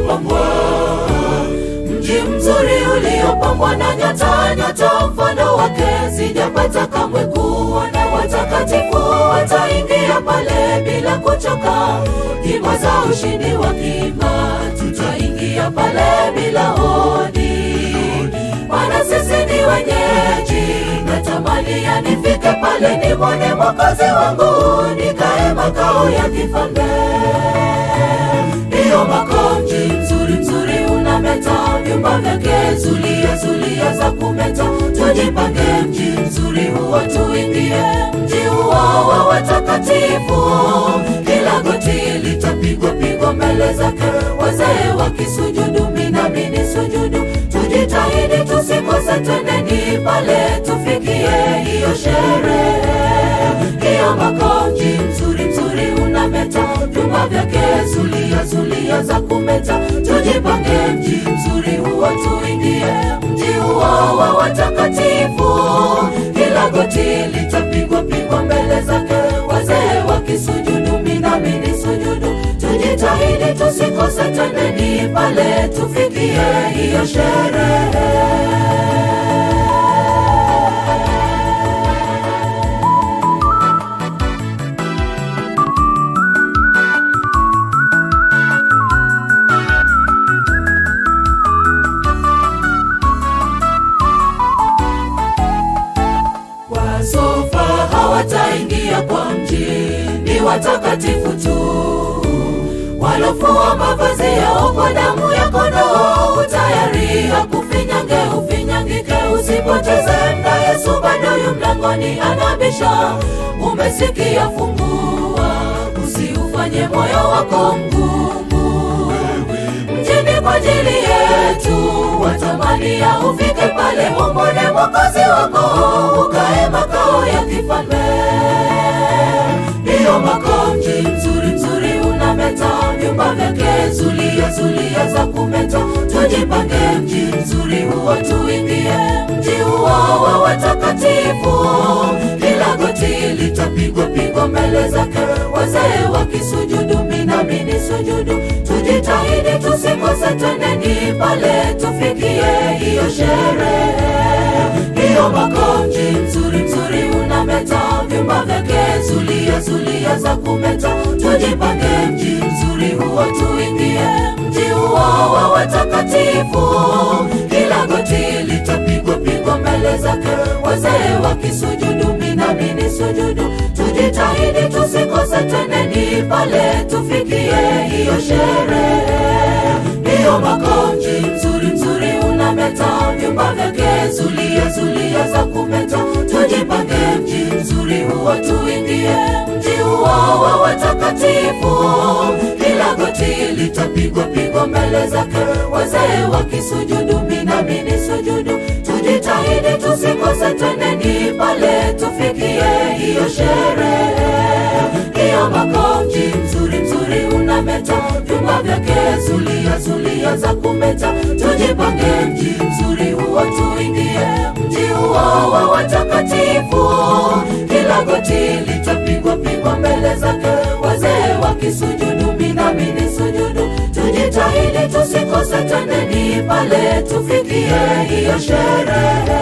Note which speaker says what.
Speaker 1: uliopambwa, mji mzuri uliopambwa na nyota nyota mfano wake sijapata kamwe kuona. Watakatifu wataingia pale bila kuchoka, nyimbo za ushindi wakiimba, tutaingia pale bila hodi. Maana sisi ni wenyeji, natamani yanifike pale nimwone Mwokozi wangu, nikae makao ya kifalme. Ndiyo makao, mji mzuri mzuri unameta, vyumba vyake zulia zulia za kumeta. Tujipange mji mzuri huo tuingie, mji huo wa watakatifu. Kila goti litapigwa pigwa mbele zake, wazee wakisujudu nami nisujudu. Tujitahidi tusikose, twendeni pale tufikie hiyo sherehe. Hiyo makao, mji mzuri mzuri unameta, vyumba vyake zulia zulia za kumeta. Tujipange mji mzuri huo tuingie, mji huo wa watakatifu. Kila goti litapigwa pigwa mbele zake, wazee wakisujudu nami nisujudu. Tujitahidi tusikose, twendeni pale tufikie hiyo sherehe. Wasofa hawataingia kwa mji, ni watakatifu tu, walofua mavazi yao kwa damu ya kondoo. Tayari hakufinyange ufinyangike, usipoteze muda, Yesu bado yu mlangoni anabisha. Umesikia, fungua, usiufanye moyo wako mgumu. Mjini kwa ajili yetu, watamani ya ufike pale umwone Mwokozi wako, ukae makao ya kifalme. Ndiyo makao, mji mzuri mzuri unameta, vyumba vyake zulia zulia za kumeta. Tujipange mji mzuri huo tuingie, mji huo wa watakatifu. Kila goti litapigwa pigwa mbele zake, wazee wakisujudu nami nisujudu. Tujitahidi tusikose, twendeni pale tufikie hiyo sherehe. Hiyo makao, mji mzuri mzuri unameta, vyumba vyake zulia zulia za kumeta. Tujipange mji mzuri huo tuingie, mji huo wa watakatifu. Kila goti litapigwa pigwa mbele zake, wazee wakisujudu nami nisujudu. Tujitahidi tusikose, twendeni pale tufikie hiyo sherehe. Hiyo makao, mji mzuri mzuri unameta, vyumba vyake zulia zulia za kumeta. Tujipange mji mzuri huo tuingie, mji huo wa watakatifu. Kila goti litapigwa pigwa mbele zake, wazee wakisujudu nami nisujudu. Tujitahidi tusikose, twendeni pale tufikie hiyo sherehe. Hiyo makao, mji mzuri mzuri unameta, vyumba vyake zulia zulia za kumeta. Tujipange mji mzuri huo tuingie, mji huo wa watakatifu. Kila goti litapigwa pigwa mbele zake, wazee wakisujudu nami nisujudu. Tujitahidi tusikose, twendeni pale tufikie hiyo sherehe.